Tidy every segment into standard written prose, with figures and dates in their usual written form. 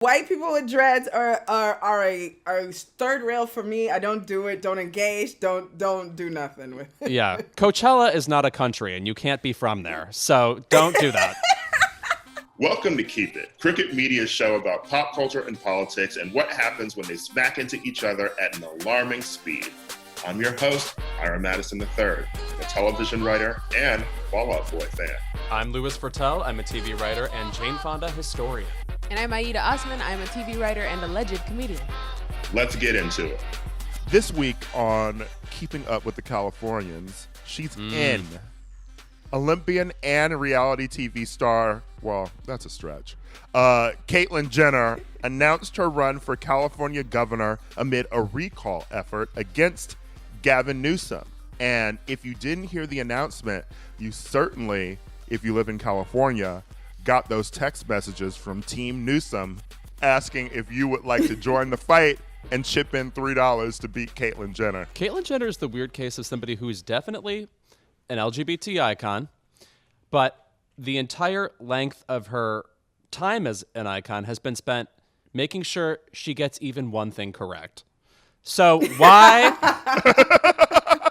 White people with dreads are a third rail for me. I don't do it. Don't engage. Don't do nothing with it. Yeah, Coachella is not a country, and you can't be from there, so don't do that. Welcome to Keep It, Cricket Media's show about pop culture and politics and what happens when they smack into each other at an alarming speed. I'm your host, Ira Madison III, a television writer and Fall Out Boy fan. I'm Louis Vertel. I'm a TV writer and Jane Fonda historian. And I'm Aida Osman. I'm a TV writer and alleged comedian. Let's get into it. This week on Keeping Up with the Californians, she's in. Olympian and reality TV star, well, that's a stretch. Caitlyn Jenner announced her run for California governor amid a recall effort against Gavin Newsom. And if you didn't hear the announcement, you certainly, if you live in California, got those text messages from Team Newsom asking if you would like to join the fight and chip in $3 to beat Caitlyn Jenner. Caitlyn Jenner is the weird case of somebody who is definitely an LGBT icon, but the entire length of her time as an icon has been spent making sure she gets even one thing correct. So why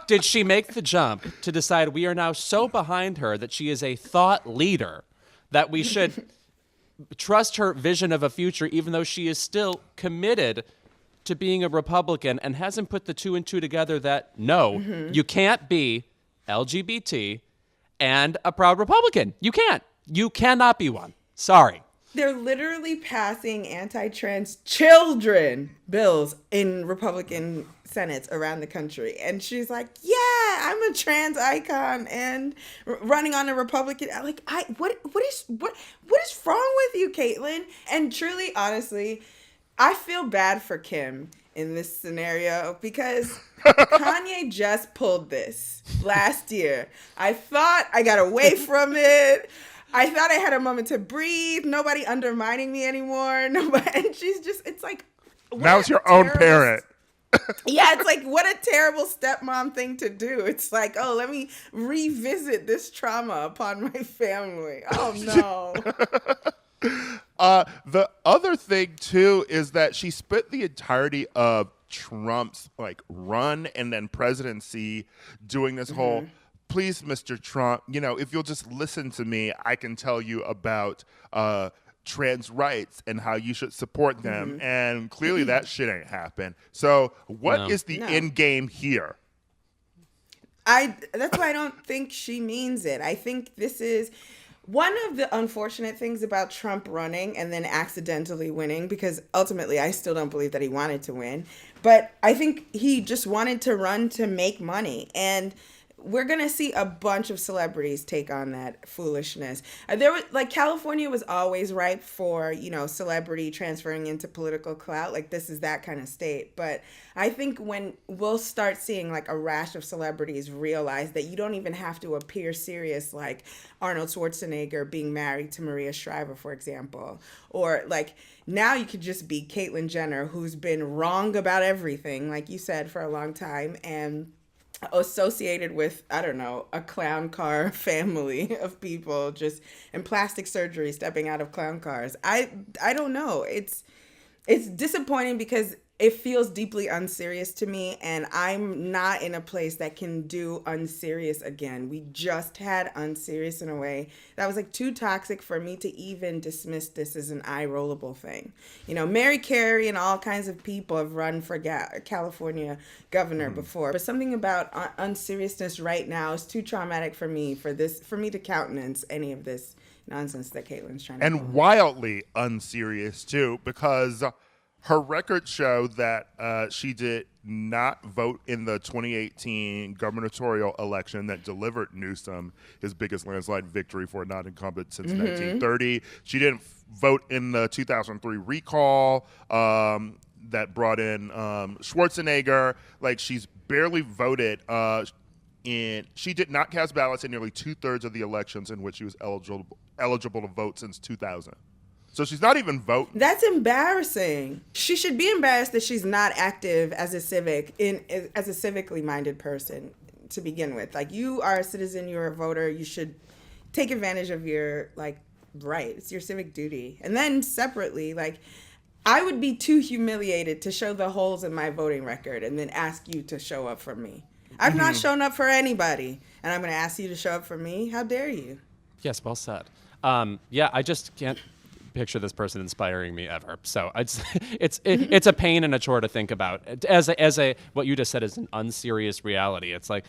did she make the jump to decide we are now so behind her that she is a thought leader that we should trust her vision of a future, even though she is still committed to being a Republican and hasn't put the two and two together that, no, you can't be LGBT and a proud Republican. You can't. You cannot be one. Sorry. They're literally passing anti-trans children bills in Republican senates around the country. And she's like, yeah, I'm a trans icon and running on a Republican. Like, what is wrong with you, Caitlyn? And truly, honestly, I feel bad for Kim in this scenario because Kanye just pulled this last year. I thought I got away from it. I thought I had a moment to breathe. Nobody undermining me anymore. Nobody, and she's just, it's like. Now it's your own parent. Yeah, it's like, what a terrible stepmom thing to do. It's like, oh, let me revisit this trauma upon my family. Oh, no. The other thing, too, is that she spent the entirety of Trump's run and then presidency doing this whole, please, Mr. Trump, if you'll just listen to me, I can tell you about trans rights and how you should support them. And clearly that shit ain't happen. So what is the end game here? That's why I don't think she means it. I think this is one of the unfortunate things about Trump running and then accidentally winning, because ultimately I still don't believe that he wanted to win. But I think he just wanted to run to make money. And we're going to see a bunch of celebrities take on that foolishness. California was always ripe for, celebrity transferring into political clout. Like, this is that kind of state. But I think when we'll start seeing a rash of celebrities realize that you don't even have to appear serious, like Arnold Schwarzenegger being married to Maria Shriver, for example. Or now you could just be Caitlyn Jenner, who's been wrong about everything, like you said, for a long time, and associated with, I don't know, a clown car family of people just in plastic surgery stepping out of clown cars. I don't know. It's disappointing because it feels deeply unserious to me, and I'm not in a place that can do unserious again. We just had unserious in a way that was too toxic for me to even dismiss this as an eye-rollable thing. Mary Carey and all kinds of people have run for California governor before, but something about unseriousness right now is too traumatic for me to countenance any of this nonsense that Caitlyn's trying to do. And wildly unserious too, because her records show that she did not vote in the 2018 gubernatorial election that delivered Newsom his biggest landslide victory for a non-incumbent since 1930. She didn't vote in the 2003 recall that brought in Schwarzenegger. She's barely voted she did not cast ballots in nearly 2/3 of the elections in which she was eligible to vote since 2000. So she's not even voting. That's embarrassing. She should be embarrassed that she's not active as a civically minded person to begin with. You are a citizen, you're a voter, you should take advantage of your right. It's your civic duty. And then separately, I would be too humiliated to show the holes in my voting record and then ask you to show up for me. I've not shown up for anybody, and I'm going to ask you to show up for me? How dare you? Yes, well said. Yeah, I just can't picture this person inspiring me ever. So it's a pain and a chore to think about. As a what you just said is an unserious reality. It's like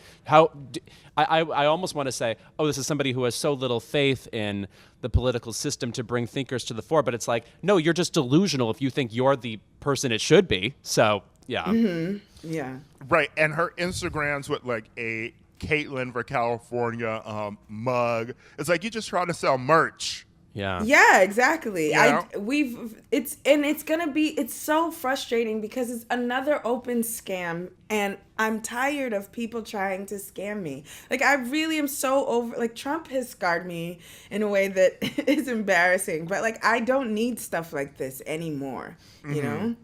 I almost want to say, oh, this is somebody who has so little faith in the political system to bring thinkers to the fore. But it's like, no, you're just delusional if you think you're the person it should be. So yeah, Yeah. Right, and her Instagrams with like a Caitlyn for California mug. It's like you're just trying to sell merch. yeah, Yeah, exactly. You know? It's so frustrating because it's another open scam, and I'm tired of people trying to scam me. Like, I really am so over, like, Trump has scarred me in a way that is embarrassing, but like, I don't need stuff like this anymore, you know?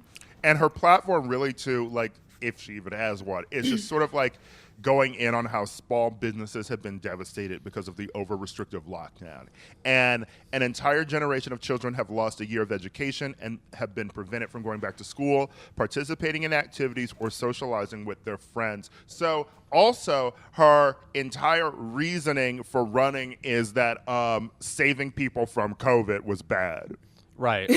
And her platform really too, like, if she even has one, is just sort of like going in on how small businesses have been devastated because of the over-restrictive lockdown. And an entire generation of children have lost a year of education and have been prevented from going back to school, participating in activities, or socializing with their friends. So also, her entire reasoning for running is that saving people from COVID was bad. right.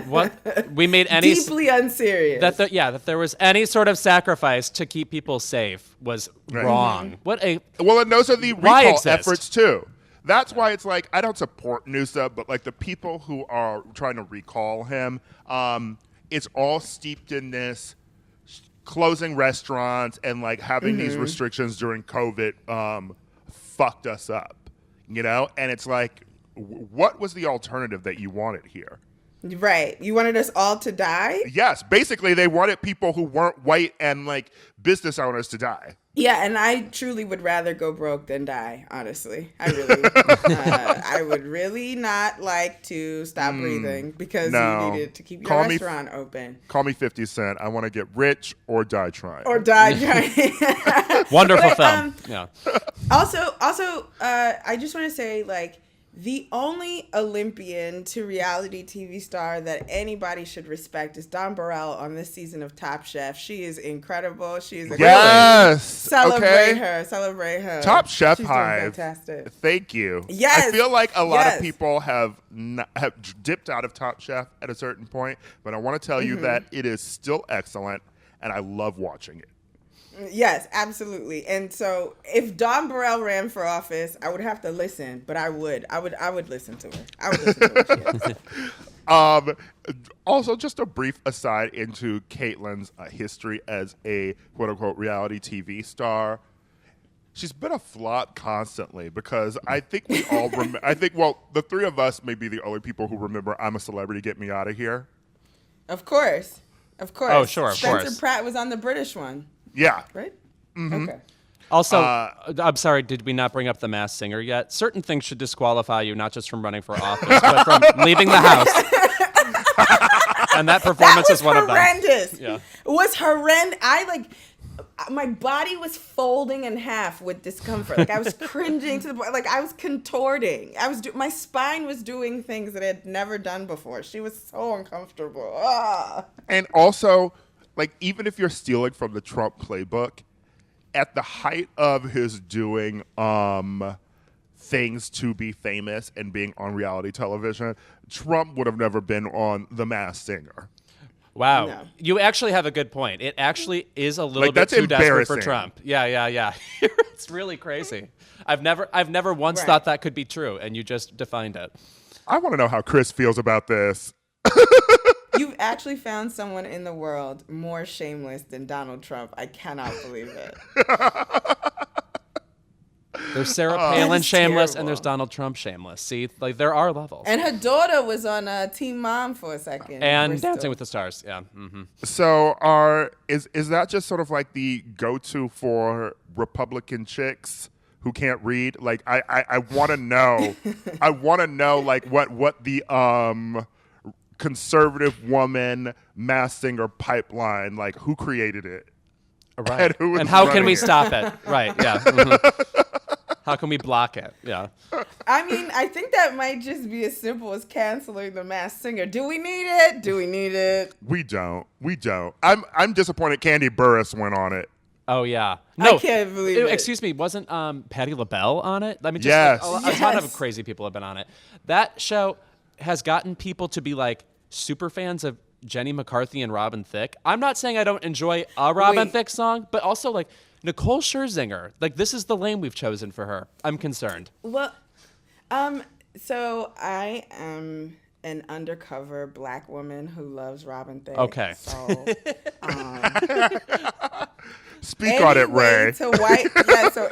What we made any Deeply unserious. that there was any sort of sacrifice to keep people safe was wrong. What a Well, and those are the Why recall exist? efforts too. That's why it's like I don't support Newsom, but like the people who are trying to recall him, it's all steeped in this closing restaurants and like having these restrictions during COVID fucked us up, you know? And it's like, what was the alternative that you wanted here? Right. You wanted us all to die? Yes, basically they wanted people who weren't white and like business owners to die. Yeah, and I truly would rather go broke than die, honestly. I would really not like to stop breathing because No. you needed to keep your Call me- restaurant open. Call me 50 Cent. I want to get rich or die trying. Or die trying. wonderful But, film. Yeah. Also, I just want to say, like, the only Olympian to reality TV star that anybody should respect is Dawn Burrell on this season of Top Chef. She is incredible. She is a Yes. Celebrate Okay. her. Celebrate her. Top Chef She's doing Hive. fantastic. Thank you. Yes. I feel like a lot Yes. of people have dipped out of Top Chef at a certain point, but I want to tell you that it is still excellent, and I love watching it. Yes, absolutely. And so if Dawn Burrell ran for office, I would have to listen, but I would listen to her. I would listen to what she has. Also, just a brief aside into Caitlyn's history as a quote-unquote reality TV star. She's been a flop constantly because I think we all remember. The three of us may be the only people who remember I'm a Celebrity, Get Me Out of Here. Of course. Oh, sure, of Spencer course. Pratt was on the British one, Yeah. right? Okay. Also, I'm sorry, did we not bring up The Masked Singer yet? Certain things should disqualify you not just from running for office, but from leaving the house. And that performance is one of them. Horrendous. Yeah. It was horrendous. My body was folding in half with discomfort. Like I was cringing to the point. Like I was contorting. My spine was doing things that I had never done before. She was so uncomfortable. And also, like, even if you're stealing from the Trump playbook, at the height of his doing things to be famous and being on reality television, Trump would have never been on The Masked Singer. Wow. No. You actually have a good point. It actually is a little Like, bit that's too desperate for embarrassing. Trump. Yeah. It's really crazy. I've never once Right. thought that could be true, and you just defined it. I want to know how Chris feels about this. You've actually found someone in the world more shameless than Donald Trump. I cannot believe it. There's Sarah that Palin is shameless, terrible. and there's Donald Trump shameless. See, like there are levels. And her daughter was on Teen Mom for a second. And Bristol. Dancing with the Stars. Yeah. Mm-hmm. So is that just sort of like the go-to for Republican chicks who can't read? Like I want to know. I want to know like what the conservative woman Masked Singer pipeline, like who created it? Right. who is And how can running we it? stop it? Right. Yeah. Mhm. How can we block it? Yeah. I mean, I think that might just be as simple as canceling The Masked Singer. Do we need it? Do we need it? We don't. I'm disappointed Candy Burris went on it. Oh yeah. I can't believe it. Excuse me. Wasn't Patti LaBelle on it? I mean, just Yes. a ton of crazy people have been on it. That show has gotten people to be like super fans of Jenny McCarthy and Robin Thicke. I'm not saying I don't enjoy a Robin Thicke song, but also like Nicole Scherzinger. Like, this is the lane we've chosen for her. I'm concerned. Well, so I am an undercover Black woman who loves Robin Thicke. Okay. So, Speak on it, Rae. So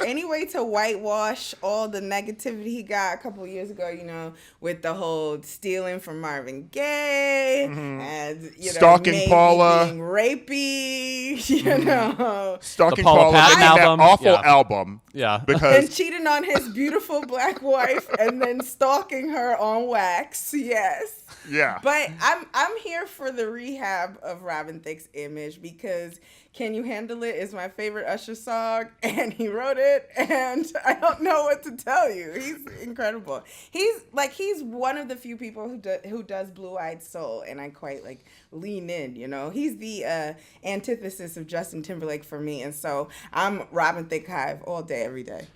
any way to whitewash all the negativity he got a couple of years ago, with the whole stealing from Marvin Gaye and Stalking maybe Paula, being rapey, The stalking Paula Paula, Patton making that album. awful Yeah. album. Yeah. and Because cheating on his beautiful Black wife and then stalking her on wax. Yes. yeah. But I'm here for the rehab of Robin Thicke's image because Can You Handle It is my favorite Usher song, and he wrote it, and I don't know what to tell you. He's incredible. He's one of the few people who does Blue Eyed Soul, and I quite lean in, He's the antithesis of Justin Timberlake for me, and so I'm Robin Thicke Hive all day, every day.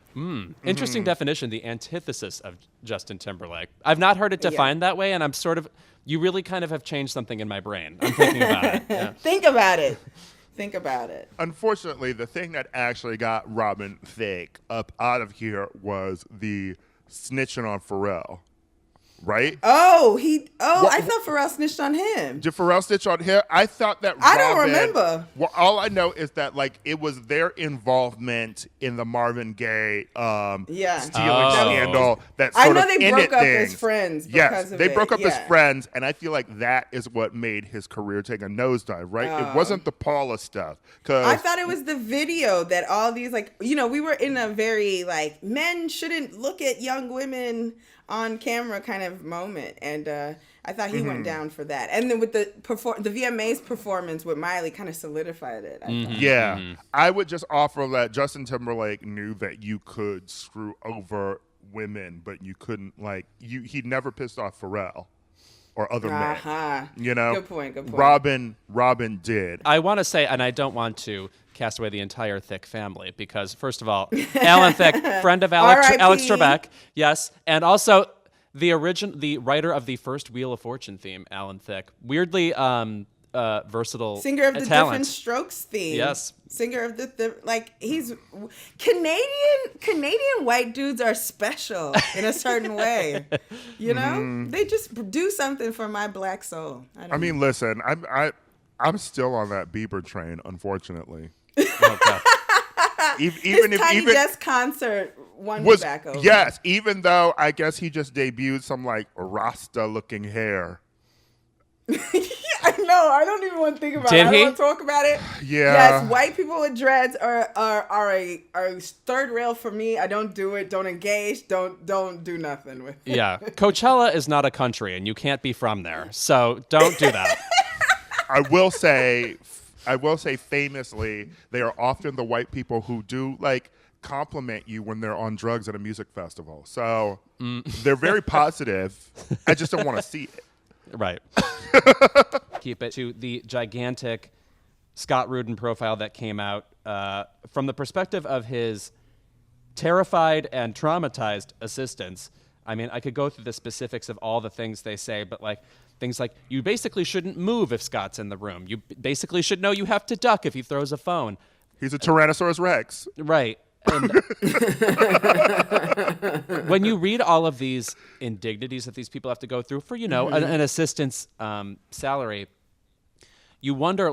Interesting definition, the antithesis of Justin Timberlake. I've not heard it defined that way, and I'm you really kind of have changed something in my brain. I'm thinking about it. Yeah. Think about it. Think about it. Unfortunately, the thing that actually got Robin Thicke up out of here was the snitching on Pharrell. Right? I thought Pharrell snitched on him. Did Pharrell snitch on him? I thought that I don't remember. Well, all I know is that it was their involvement in the Marvin Gaye stealing scandal that I sort know of they ended broke up things. as friends because Yes, of they it. broke up as Yeah. friends, and I feel like that is what made his career take a nosedive, right? It wasn't the Paula stuff. I thought it was the video that all these we were in a very men shouldn't look at young women on camera kind of moment, and I thought he went down for that. And then with the VMA's performance with Miley kind of solidified it. I thought. Yeah, I would just offer that Justin Timberlake knew that you could screw over women, but you couldn't he never pissed off Pharrell or other men. Good point. Robin did. I want to say, and I don't want to cast away the entire Thicke family because, first of all, Alan Thicke, friend of Alex Trebek, yes, and also the writer of the first Wheel of Fortune theme, Alan Thicke, weirdly versatile singer of the talent. Different Strokes theme. Yes, singer of the he's Canadian white dudes are special in a certain way. They just do something for my Black soul. I mean, listen, I'm still on that Bieber train, unfortunately. Okay. Even his if Tiny Desk concert won me was back over. yes, even though I guess he just debuted some Rasta looking hair. I know. I don't even want to think about it. Did I he? don't want to talk about it. Yeah. Yes, white people with dreads are a third rail for me. I don't do it. Don't engage. Don't do nothing with it. Yeah, Coachella is not a country, and you can't be from there, so don't do that. I will say famously, they are often the white people who do compliment you when they're on drugs at a music festival. So they're very positive. I just don't want to see it. Right. Keep it to the gigantic Scott Rudin profile that came out from the perspective of his terrified and traumatized assistants. I mean, I could go through the specifics of all the things they say, but things like you basically shouldn't move if Scott's in the room. You basically should know you have to duck if he throws a phone. He's a Tyrannosaurus Rex. Right. And when you read all of these indignities that these people have to go through for, an assistant's salary, you wonder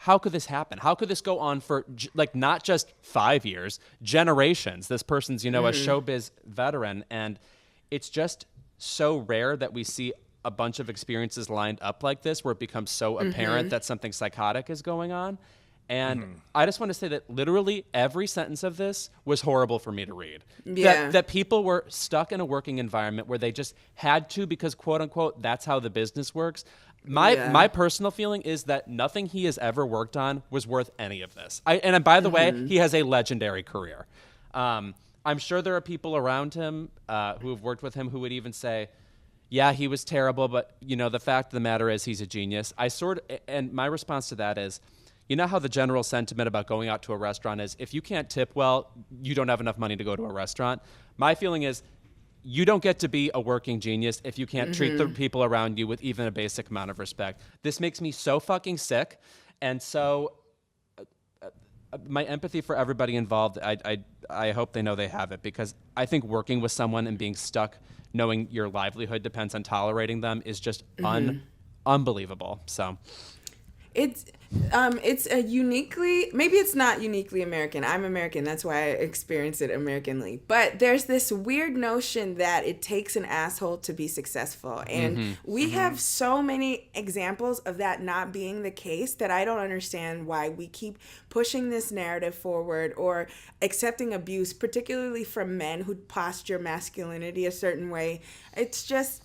how could this happen? How could this go on for not just 5 years, generations? This person's, a showbiz veteran, and it's just so rare that we see a bunch of experiences lined up like this where it becomes so apparent that something psychotic is going on. And I just want to say that literally every sentence of this was horrible for me to read. Yeah. That people were stuck in a working environment where they just had to because, quote unquote, that's how the business works. My personal feeling is that nothing he has ever worked on was worth any of this. And by the way, he has a legendary career. I'm sure there are people around him who have worked with him who would even say, yeah, he was terrible, but the fact of the matter is he's a genius. And my response to that is, you know how the general sentiment about going out to a restaurant is, if you can't tip well, you don't have enough money to go to a restaurant. My feeling is, you don't get to be a working genius if you can't treat the people around you with even a basic amount of respect. This makes me so fucking sick. And so my empathy for everybody involved, I hope they know they have it, because I think working with someone and being stuck knowing your livelihood depends on tolerating them is just unbelievable. So it's a uniquely, maybe it's not uniquely American. I'm American. That's why I experience it Americanly. But there's this weird notion that it takes an asshole to be successful. And we have so many examples of that not being the case that I don't understand why we keep pushing this narrative forward or accepting abuse, particularly from men who posture masculinity a certain way. It's just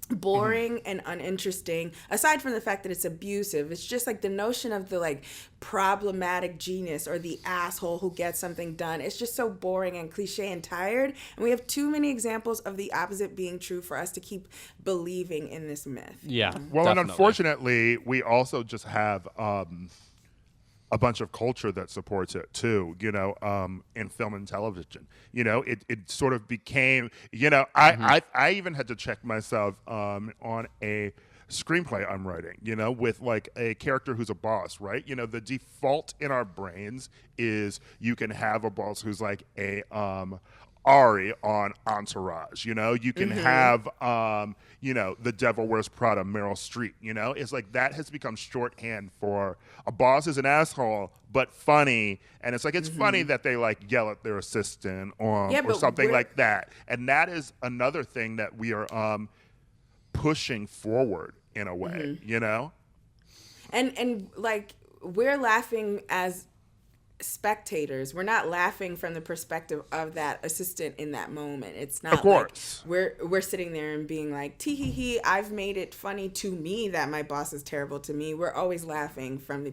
boring and uninteresting. Aside from the fact that it's abusive, it's just like the notion of the like problematic genius or the asshole who gets something done. It's just so boring and cliche and tired, and we have too many examples of the opposite being true for us to keep believing in this myth. Yeah, well, definitely. And unfortunately we also just have a bunch of culture that supports it too, in film and television. It sort of became, I even had to check myself on a screenplay I'm writing, with like a character who's a boss, right? The default in our brains is you can have a boss who's like a Ari on Entourage, you can have, The Devil Wears Prada, Meryl Streep, it's like that has become shorthand for a boss is an asshole, but funny. And it's like, it's funny that they like yell at their assistant or something like that. And that is another thing that we are pushing forward in a way, And like, we're laughing as spectators. We're not laughing from the perspective of that assistant in that moment. It's not, of course, like we're sitting there and being like, tee hee hee, I've made it funny to me that my boss is terrible to me. We're always laughing from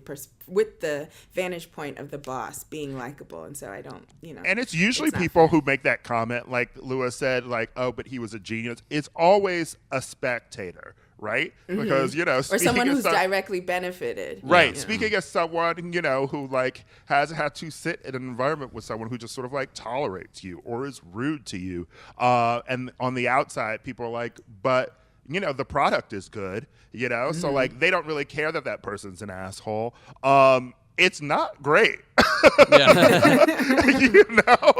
with the vantage point of the boss being likable. And so I don't, and it's usually people who make that comment, like Lewis said, like, oh, but he was a genius. It's always a spectator, right? Because, or someone who's directly benefited. Right. Speaking as someone, who like has had to sit in an environment with someone who just sort of like tolerates you or is rude to you. And on the outside, people are like, but, the product is good, so like they don't really care that person's an asshole. It's not great.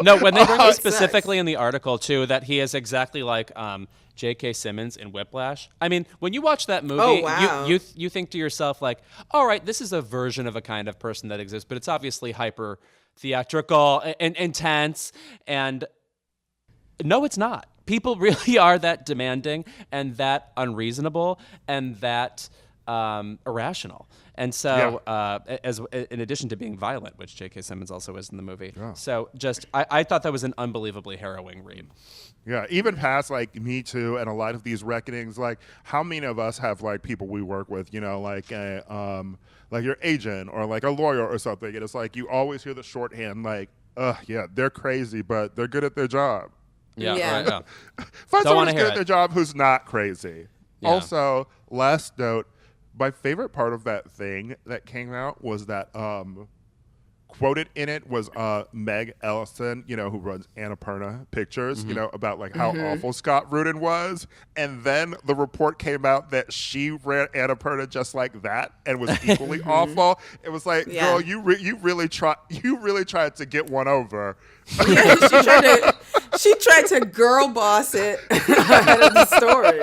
No, when they bring up specifically in the article too that he is exactly like J.K. Simmons in Whiplash. I mean, when you watch that movie, you think to yourself like, all right, this is a version of a kind of person that exists, but it's obviously hyper theatrical and intense. And no, it's not. People really are that demanding and that unreasonable and that irrational. And so, as in addition to being violent, which J.K. Simmons also is in the movie. Yeah. So just, I thought that was an unbelievably harrowing read. Yeah, even past like Me Too and a lot of these reckonings, like how many of us have like people we work with, like your agent or like a lawyer or something, and it's like you always hear the shorthand like, they're crazy, but they're good at their job. Yeah. Right, yeah. Find someone who's good at their job who's not crazy. Yeah. Also, last note, my favorite part of that thing that came out was that quoted in it was Meg Ellison, who runs Annapurna Pictures, about like how awful Scott Rudin was. And then the report came out that she ran Annapurna just like that and was equally awful. It was like, girl, you really tried to get one over. Yeah, she tried to girl boss it ahead of the story.